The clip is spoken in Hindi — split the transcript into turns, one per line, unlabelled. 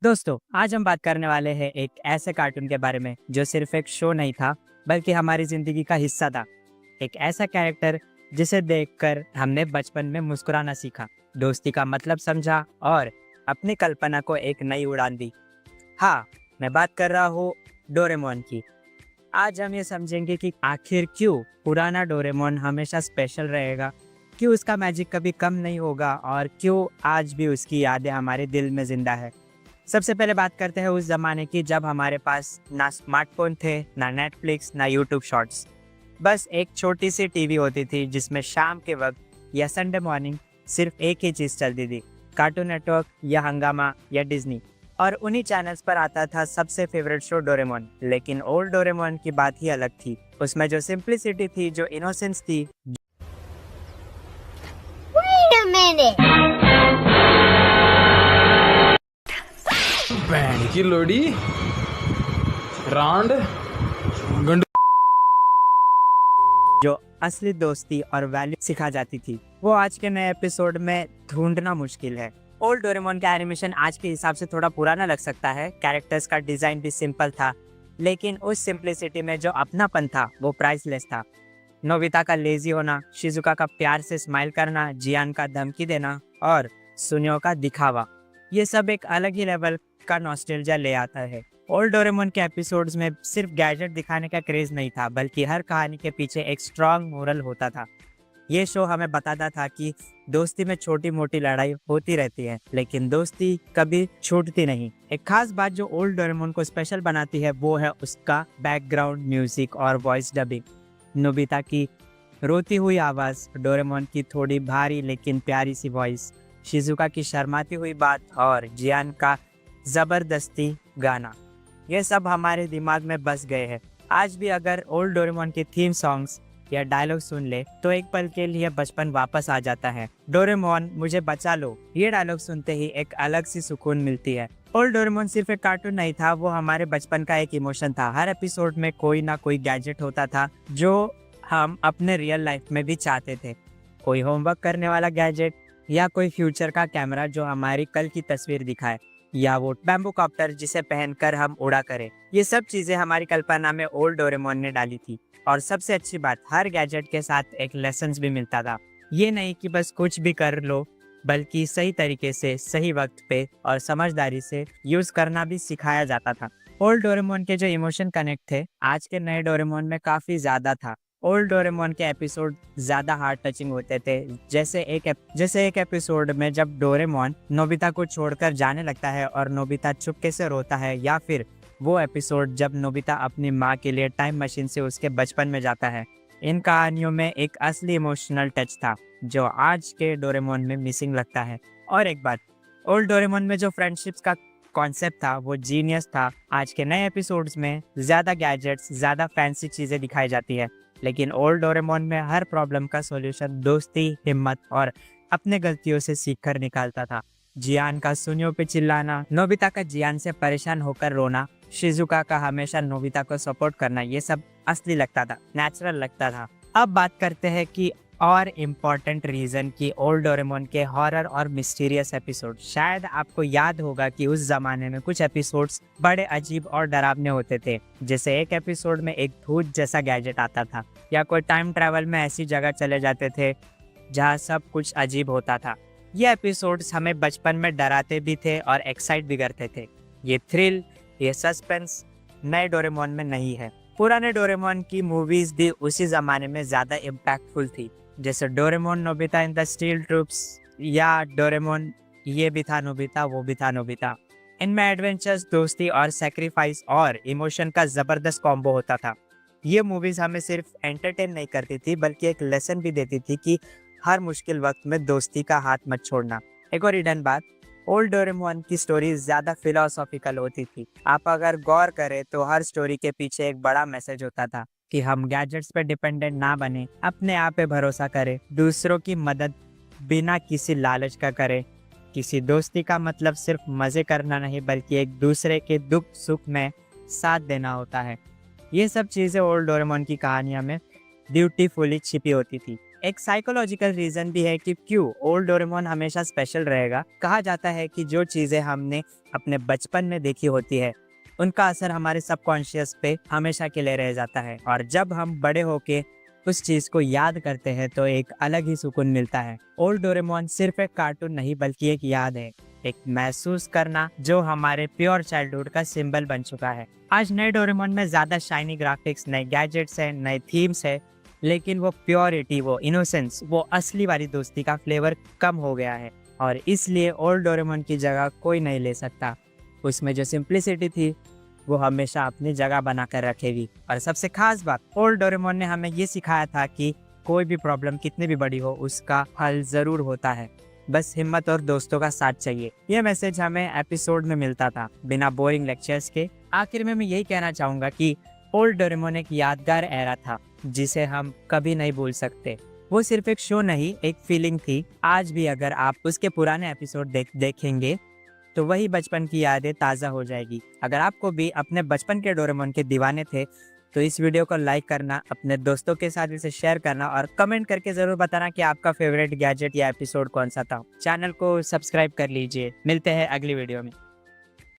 दोस्तों, आज हम बात करने वाले हैं एक ऐसे कार्टून के बारे में जो सिर्फ एक शो नहीं था, बल्कि हमारी जिंदगी का हिस्सा था। एक ऐसा कैरेक्टर जिसे देखकर हमने बचपन में मुस्कुराना सीखा, दोस्ती का मतलब समझा और अपनी कल्पना को एक नई उड़ान दी। हाँ, मैं बात कर रहा हूँ डोरेमोन की। आज हम ये समझेंगे कि आखिर क्यों पुराना डोरेमोन हमेशा स्पेशल रहेगा, क्यों उसका मैजिक कभी कम नहीं होगा और क्यों आज भी उसकी यादें हमारे दिल में जिंदा है। सबसे पहले बात करते हैं उस ज़माने की जब हमारे पास ना स्मार्टफ़ोन थे, ना नेटफ्लिक्स, ना यूट्यूब शॉर्ट्स। बस एक छोटी सी टीवी होती थी जिसमें शाम के वक्त या संडे मॉर्निंग सिर्फ एक ही चीज़ चलती थी, कार्टून नेटवर्क या हंगामा या डिज्नी। और उन्हीं चैनल्स पर आता था सबसे फेवरेट शो डोरेमोन। लेकिन ओल्ड डोरेमोन की बात ही अलग थी। उसमें जो सिंप्लिसिटी थी, जो इनोसेंस थी,
Wait a minute.
बैंड की लोड़ी रांड गंडू
जो असली दोस्ती और वैल्यू सिखा जाती थी, वो आज के नए एपिसोड में ढूंढना मुश्किल है। ओल्ड डोरेमोन का एनिमेशन आज के हिसाब से थोड़ा पुराना लग सकता है, कैरेक्टर्स का डिजाइन भी सिंपल था, लेकिन उस सिंप्लिसिटी में जो अपनापन था वो प्राइसलेस था। नोबिता का लेजी होना, शिजुका का प्यार से स्माइल करना, जियान का धमकी देना और सुनियो का दिखावा, ये सब एक अलग ही लेवल का नॉस्टैल्जिया ले आता है। ओल्ड डोरेमोन के एपिसोड्स में सिर्फ गैजेट दिखाने का क्रेज नहीं था, बल्कि हर कहानी के पीछे एक स्ट्रॉन्ग मोरल होता था। ये शो हमें बताता था कि दोस्ती में छोटी मोटी लड़ाई होती रहती है, लेकिन दोस्ती कभी छूटती नहीं। एक खास बात जो ओल्ड डोरेमोन को स्पेशल बनाती है वो है उसका बैकग्राउंड म्यूजिक और वॉइस डबिंग। नोबिता की रोती हुई आवाज, डोरेमोन की थोड़ी भारी लेकिन प्यारी सी वॉइस, शिजुका की शर्माती हुई बात और जियान का जबरदस्ती गाना, ये सब हमारे दिमाग में बस गए हैं। आज भी अगर ओल्ड डोरेमोन के थीम सॉन्ग्स या डायलॉग सुन ले तो एक पल के लिए बचपन वापस आ जाता है। डोरेमोन मुझे बचा लो, ये डायलॉग सुनते ही एक अलग सी सुकून मिलती है। ओल्ड डोरेमोन सिर्फ एक कार्टून नहीं था, वो हमारे बचपन का एक इमोशन था। हर एपिसोड में कोई ना कोई गैजेट होता था जो हम अपने रियल लाइफ में भी चाहते थे। कोई होमवर्क करने वाला गैजेट, या कोई फ्यूचर का कैमरा जो हमारी कल की तस्वीर दिखाए, या वो बैम्बू कॉप्टर जिसे पहनकर हम उड़ा करें। ये सब चीजें हमारी कल्पना में ओल्ड डोरेमोन ने डाली थी। और सबसे अच्छी बात, हर गैजेट के साथ एक लेसन भी मिलता था। ये नहीं कि बस कुछ भी कर लो, बल्कि सही तरीके से, सही वक्त पे और समझदारी से यूज करना भी सिखाया जाता था। ओल्ड डोरेमोन के जो इमोशन कनेक्ट थे, आज के नए डोरेमोन में काफी ज्यादा था। ओल्ड डोरेमोन के एपिसोड ज्यादा हार्ट टचिंग होते थे। जैसे एक एपिसोड में जब डोरेमोन नोबिता को छोड़कर जाने लगता है और नोबिता चुपके से रोता है, या फिर वो एपिसोड जब नोबिता अपनी माँ के लिए टाइम मशीन से उसके बचपन में जाता है। इन कहानियों में एक असली इमोशनल टच था जो आज के डोरेमोन में मिसिंग लगता है। और एक बात, ओल्ड डोरेमोन में जो फ्रेंडशिप्स का कॉन्सेप्ट था वो जीनियस था। आज के नए एपिसोड्स में ज्यादा गैजेट्स, ज्यादा फैंसी चीजें दिखाई जाती है, लेकिन ओल्ड डोरेमोन में हर प्रॉब्लम का सॉल्यूशन दोस्ती, हिम्मत और अपने गलतियों से सीखकर निकालता था। जियान का सुनियो पे चिल्लाना, नोबिता का जियान से परेशान होकर रोना, शिजुका का हमेशा नोबिता को सपोर्ट करना, ये सब असली लगता था, नेचुरल लगता था। अब बात करते हैं कि और इम्पोर्टेंट रीजन की ओल्ड डोरेमोन के हॉरर और मिस्टीरियस एपिसोड। शायद आपको याद होगा कि उस जमाने में कुछ एपिसोड्स बड़े अजीब और डरावने होते थे। जैसे एक एपिसोड में एक भूत जैसा गैजेट आता था, या कोई टाइम ट्रैवल में ऐसी जगह चले जाते थे जहाँ सब कुछ अजीब होता था। ये एपिसोड्स हमें बचपन में डराते भी थे और एक्साइट भी करते थे। ये थ्रिल, ये सस्पेंस नए डोरेमोन में नहीं है। पुराने डोरेमोन की मूवीज भी उसी जमाने में ज्यादा इम्पैक्टफुल थी, जैसे Doraemon Nobita in the steel troops, या डोरेमोन ये भी था नोबिता, वो भी था नोबिता। इनमें एडवेंचर्स, दोस्ती और सेक्रीफाइस और इमोशन का जबरदस्त कॉम्बो होता था। ये मूवीज हमें सिर्फ एंटरटेन नहीं करती थी, बल्कि एक लेसन भी देती थी कि हर मुश्किल वक्त में दोस्ती का हाथ मत छोड़ना। एक और हिडन बात, ओल्ड डोरेमोन की स्टोरी ज्यादा फिलोसॉफिकल होती थी। आप अगर गौर करें तो हर स्टोरी के पीछे एक बड़ा मैसेज होता था कि हम गैजेट्स पे डिपेंडेंट ना बने, अपने आप पे भरोसा करें, दूसरों की मदद बिना किसी लालच का करें। किसी दोस्ती का मतलब सिर्फ मजे करना नहीं, बल्कि एक दूसरे के दुख सुख में साथ देना होता है। ये सब चीजें ओल्ड डोरेमोन की कहानियों में ब्यूटीफुली छिपी होती थी। एक साइकोलॉजिकल रीजन भी है कि क्यों ओल्ड डोरेमोन हमेशा स्पेशल रहेगा। कहा जाता है कि जो चीजें हमने अपने बचपन में देखी होती है उनका असर हमारे सबकॉन्शियस पे हमेशा के लिए रह जाता है, और जब हम बड़े होके उस चीज को याद करते हैं तो एक अलग ही सुकून मिलता है। ओल्ड डोरेमोन सिर्फ एक कार्टून नहीं बल्कि एक याद है, एक महसूस करना जो हमारे प्योर चाइल्डहुड का सिंबल बन चुका है। आज नए डोरेमोन में ज्यादा शाइनी ग्राफिक्स, नए गैजेट्स है, नए थीम्स है, लेकिन वो प्योरिटी, वो इनोसेंस, वो असली वाली दोस्ती का फ्लेवर कम हो गया है, और इसलिए ओल्ड डोरेमोन की जगह कोई नहीं ले सकता। उसमें जो सिंप्लिसिटी थी वो हमेशा अपनी जगह बना कर रखेगी। और सबसे खास बात, ओल्ड डोरेमोन ने हमें ये सिखाया था कि कोई भी प्रॉब्लम कितनी भी बड़ी हो उसका हल जरूर होता है, बस हिम्मत और दोस्तों का साथ चाहिए। यह मैसेज हमें एपिसोड में मिलता था बिना बोरिंग लेक्चर्स के। आखिर में मैं यही कहना चाहूंगा कि ओल्ड डोरेमोन एक यादगार एरा था जिसे हम कभी नहीं भूल सकते। वो सिर्फ एक शो नहीं, एक फीलिंग थी। आज भी अगर आप उसके पुराने एपिसोड देखेंगे तो वही बचपन की यादें ताज़ा हो जाएगी। अगर आपको भी अपने बचपन के डोरेमोन के दीवाने थे तो इस वीडियो को लाइक करना, अपने दोस्तों के साथ इसे शेयर करना और कमेंट करके ज़रूर बताना कि आपका फेवरेट गैजेट या एपिसोड कौन सा था। चैनल को सब्सक्राइब कर लीजिए। मिलते हैं अगली वीडियो में।